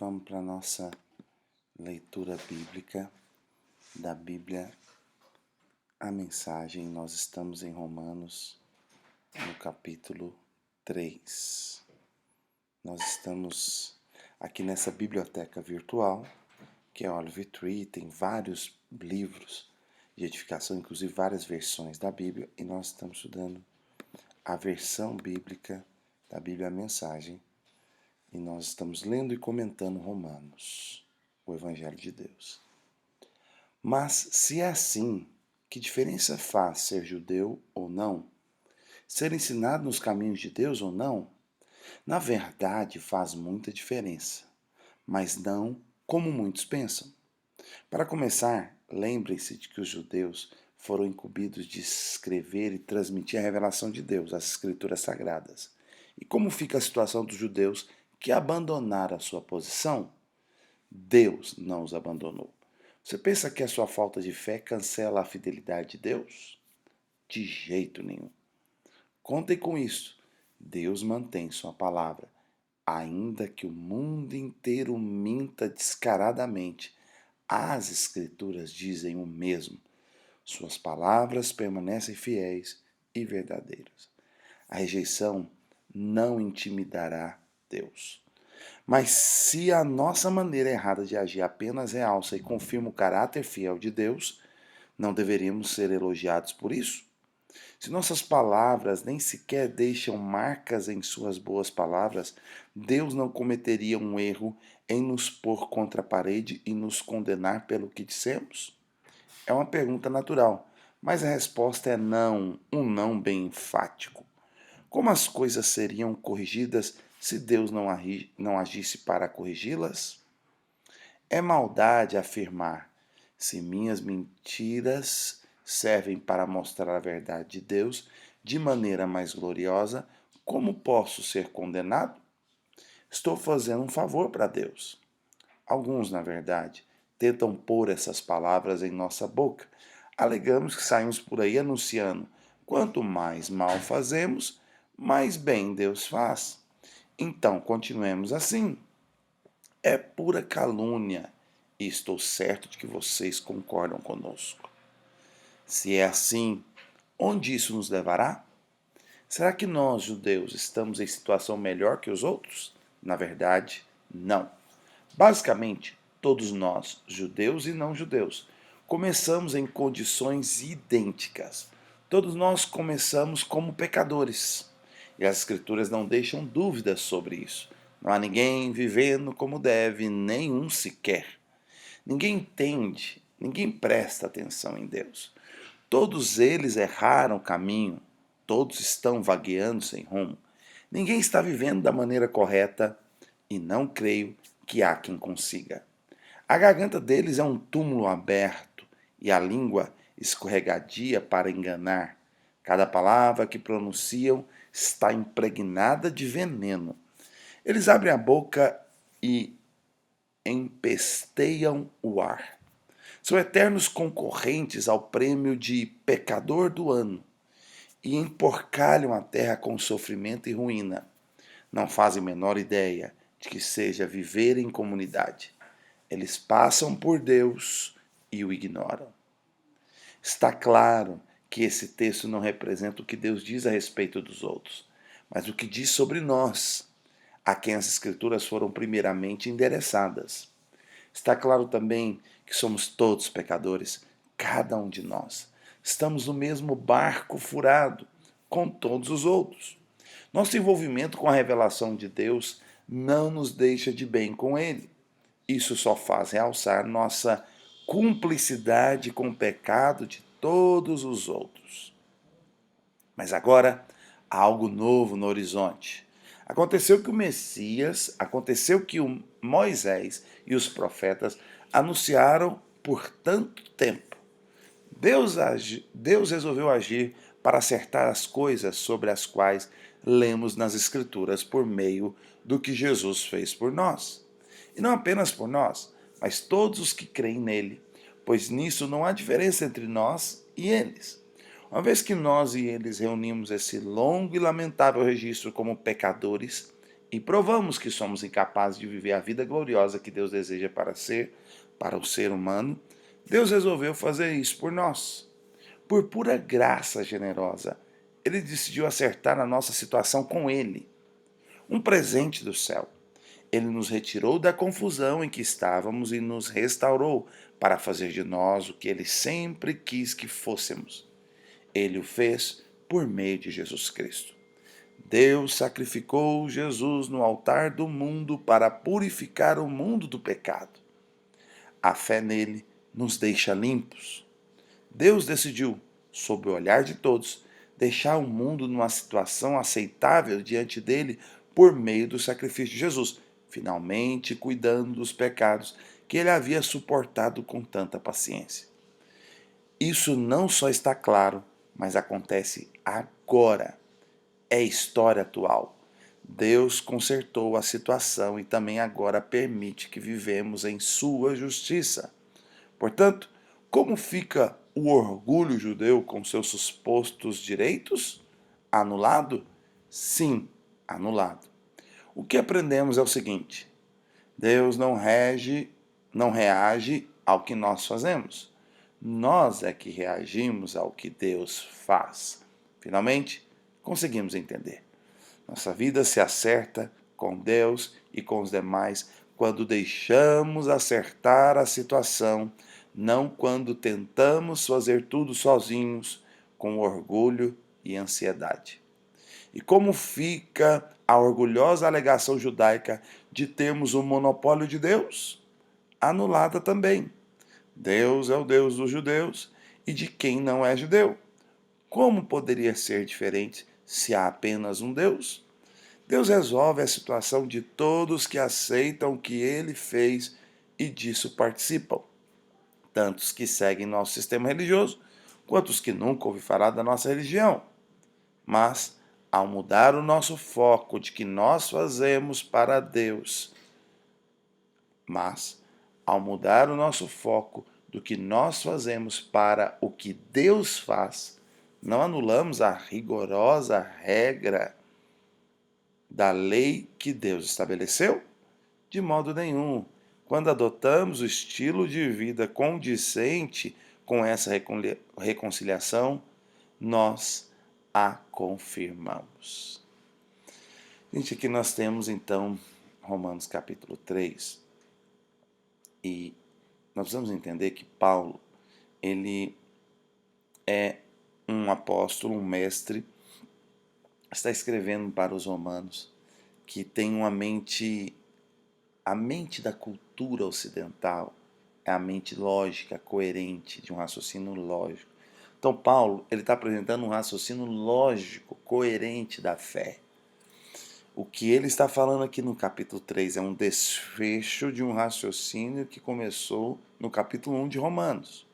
vamos para a nossa leitura bíblica da Bíblia, a mensagem. Nós estamos em Romanos, no capítulo 3. Nós estamos aqui nessa biblioteca virtual, que é a Olive Tree, tem vários livros de edificação, inclusive várias versões da Bíblia, e nós estamos estudando a versão bíblica da Bíblia, a mensagem, e nós estamos lendo e comentando Romanos, o Evangelho de Deus. Mas, se é assim, que diferença faz ser judeu ou não? Ser ensinado nos caminhos de Deus ou não? Na verdade, faz muita diferença, mas não como muitos pensam. Para começar, lembrem-se de que os judeus foram incumbidos de escrever e transmitir a revelação de Deus, as Escrituras Sagradas. E como fica a situação dos judeus que abandonaram a sua posição? Deus não os abandonou. Você pensa que a sua falta de fé cancela a fidelidade de Deus? De jeito nenhum. Contem com isso. Deus mantém sua palavra, ainda que o mundo inteiro minta descaradamente. As Escrituras dizem o mesmo. Suas palavras permanecem fiéis e verdadeiras. A rejeição não intimidará Deus. Mas se a nossa maneira errada de agir apenas realça e confirma o caráter fiel de Deus, não deveríamos ser elogiados por isso? Se nossas palavras nem sequer deixam marcas em suas boas palavras, Deus não cometeria um erro em nos pôr contra a parede e nos condenar pelo que dissemos? É uma pergunta natural, mas a resposta é não, um não bem enfático. Como as coisas seriam corrigidas se Deus não agisse para corrigi-las? É maldade afirmar: se minhas mentiras servem para mostrar a verdade de Deus de maneira mais gloriosa, como posso ser condenado? Estou fazendo um favor para Deus. Alguns, na verdade, tentam pôr essas palavras em nossa boca. Alegamos que saímos por aí anunciando: quanto mais mal fazemos, mais bem Deus faz. Então, continuemos assim. É pura calúnia, e estou certo de que vocês concordam conosco. Se é assim, onde isso nos levará? Será que nós, judeus, estamos em situação melhor que os outros? Na verdade, não. Basicamente, todos nós, judeus e não judeus, começamos em condições idênticas. Todos nós começamos como pecadores. E as Escrituras não deixam dúvidas sobre isso. Não há ninguém vivendo como deve, nenhum sequer. Ninguém entende, ninguém presta atenção em Deus. Todos eles erraram o caminho, todos estão vagueando sem rumo. Ninguém está vivendo da maneira correta e não creio que há quem consiga. A garganta deles é um túmulo aberto e a língua escorregadia para enganar. Cada palavra que pronunciam está impregnada de veneno. Eles abrem a boca e empesteiam o ar. São eternos concorrentes ao prêmio de pecador do ano e emporcalham a terra com sofrimento e ruína. Não fazem menor ideia de que seja viver em comunidade. Eles passam por Deus e o ignoram. Está claro que esse texto não representa o que Deus diz a respeito dos outros, mas o que diz sobre nós, a quem as Escrituras foram primeiramente endereçadas. Está claro também que somos todos pecadores, cada um de nós. Estamos no mesmo barco furado com todos os outros. Nosso envolvimento com a revelação de Deus não nos deixa de bem com Ele. Isso só faz realçar nossa cumplicidade com o pecado de todos os outros. Mas agora há algo novo no horizonte. Aconteceu que o Moisés e os profetas anunciaram por tanto tempo. Deus resolveu agir para acertar as coisas sobre as quais lemos nas Escrituras por meio do que Jesus fez por nós. E não apenas por nós, mas todos os que creem nele, pois nisso não há diferença entre nós e eles. Uma vez que nós e eles reunimos esse longo e lamentável registro como pecadores e provamos que somos incapazes de viver a vida gloriosa que Deus deseja para o ser humano, Deus resolveu fazer isso por nós. Por pura graça generosa, Ele decidiu acertar a nossa situação com Ele, um presente do céu. Ele nos retirou da confusão em que estávamos e nos restaurou para fazer de nós o que Ele sempre quis que fôssemos. Ele o fez por meio de Jesus Cristo. Deus sacrificou Jesus no altar do mundo para purificar o mundo do pecado. A fé nele nos deixa limpos. Deus decidiu, sob o olhar de todos, deixar o mundo numa situação aceitável diante dele por meio do sacrifício de Jesus, finalmente cuidando dos pecados que ele havia suportado com tanta paciência. Isso não só está claro, mas acontece agora. É história atual. Deus consertou a situação e também agora permite que vivemos em sua justiça. Portanto, como fica o orgulho judeu com seus supostos direitos? Anulado? Sim, anulado. O que aprendemos é o seguinte: Deus não reage ao que nós fazemos. Nós é que reagimos ao que Deus faz. Finalmente, conseguimos entender. Nossa vida se acerta com Deus e com os demais quando deixamos acertar a situação, não quando tentamos fazer tudo sozinhos, com orgulho e ansiedade. E como fica a orgulhosa alegação judaica de termos o monopólio de Deus? Anulada também. Deus é o Deus dos judeus e de quem não é judeu. Como poderia ser diferente se há apenas um Deus? Deus resolve a situação de todos que aceitam o que ele fez e disso participam, tanto os que seguem nosso sistema religioso, quanto os que nunca ouviram falar da nossa religião. Mas, ao mudar o nosso foco de que nós fazemos para Deus, ao mudar o nosso foco do que nós fazemos para o que Deus faz, não anulamos a rigorosa regra da lei que Deus estabeleceu? De modo nenhum. Quando adotamos o estilo de vida condizente com essa reconciliação, nós a confirmamos. Gente, aqui nós temos então Romanos capítulo 3, e nós precisamos entender que Paulo, ele é um apóstolo, um mestre, está escrevendo para os romanos, que tem uma mente, a mente da cultura ocidental, é a mente lógica, coerente, de um raciocínio lógico. Então Paulo, ele está apresentando um raciocínio lógico, coerente da fé. O que ele está falando aqui no capítulo 3 é um desfecho de um raciocínio que começou no capítulo 1 de Romanos.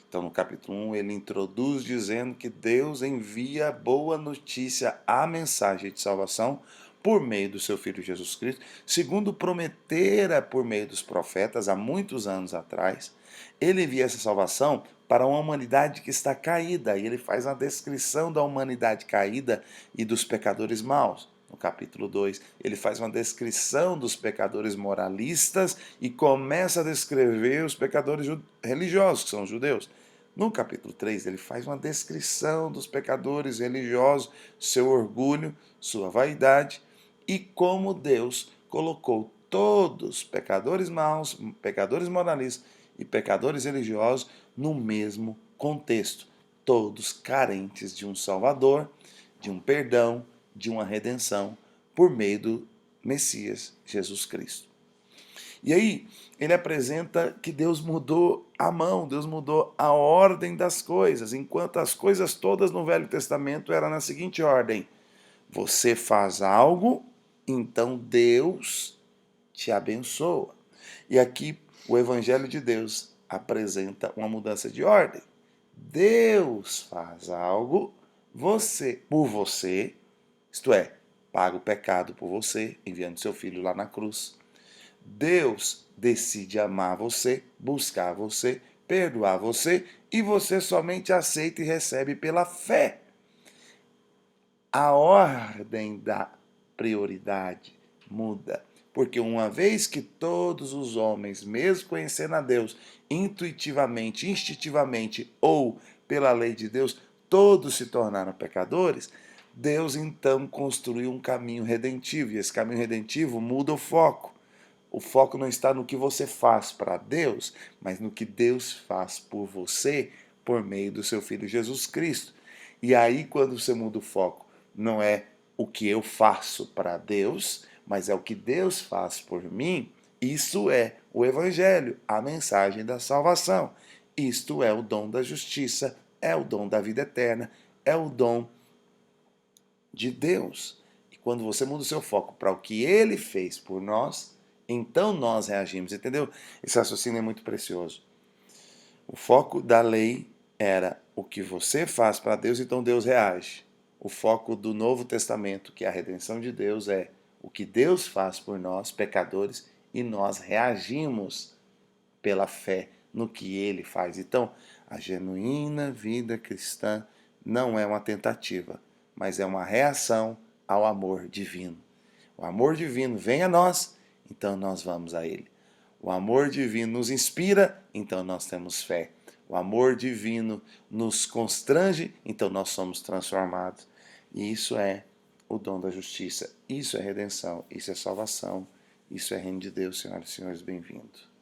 Então, no capítulo 1, ele introduz dizendo que Deus envia boa notícia, a mensagem de salvação, por meio do seu Filho Jesus Cristo, segundo prometera por meio dos profetas há muitos anos atrás. Ele envia essa salvação para uma humanidade que está caída, e ele faz uma descrição da humanidade caída e dos pecadores maus. No capítulo 2, ele faz uma descrição dos pecadores moralistas e começa a descrever os pecadores religiosos, que são os judeus. No capítulo 3, ele faz uma descrição dos pecadores religiosos, seu orgulho, sua vaidade, e como Deus colocou todos, pecadores maus, pecadores moralistas e pecadores religiosos, no mesmo contexto, todos carentes de um Salvador, de um perdão, de uma redenção por meio do Messias, Jesus Cristo. E aí, ele apresenta que Deus mudou a mão, Deus mudou a ordem das coisas, enquanto as coisas todas no Velho Testamento eram na seguinte ordem: você faz algo, então Deus te abençoa. E aqui o Evangelho de Deus apresenta uma mudança de ordem. Deus faz algo, por você, isto é, paga o pecado por você, enviando seu filho lá na cruz. Deus decide amar você, buscar você, perdoar você, e você somente aceita e recebe pela fé. A ordem da prioridade muda. Porque uma vez que todos os homens, mesmo conhecendo a Deus intuitivamente, instintivamente ou pela lei de Deus, todos se tornaram pecadores, Deus então construiu um caminho redentivo. E esse caminho redentivo muda o foco. O foco não está no que você faz para Deus, mas no que Deus faz por você por meio do seu Filho Jesus Cristo. E aí, quando você muda o foco, não é o que eu faço para Deus, mas é o que Deus faz por mim. Isso é o Evangelho, a mensagem da salvação. Isto é o dom da justiça, é o dom da vida eterna, é o dom de Deus. E quando você muda o seu foco para o que Ele fez por nós, então nós reagimos, entendeu? Esse raciocínio é muito precioso. O foco da lei era o que você faz para Deus, então Deus reage. O foco do Novo Testamento, que é a redenção de Deus, é o que Deus faz por nós, pecadores, e nós reagimos pela fé no que Ele faz. Então, a genuína vida cristã não é uma tentativa, mas é uma reação ao amor divino. O amor divino vem a nós, então nós vamos a Ele. O amor divino nos inspira, então nós temos fé. O amor divino nos constrange, então nós somos transformados. E isso é o dom da justiça. Isso é redenção, isso é salvação, isso é reino de Deus, senhoras e senhores, bem-vindos.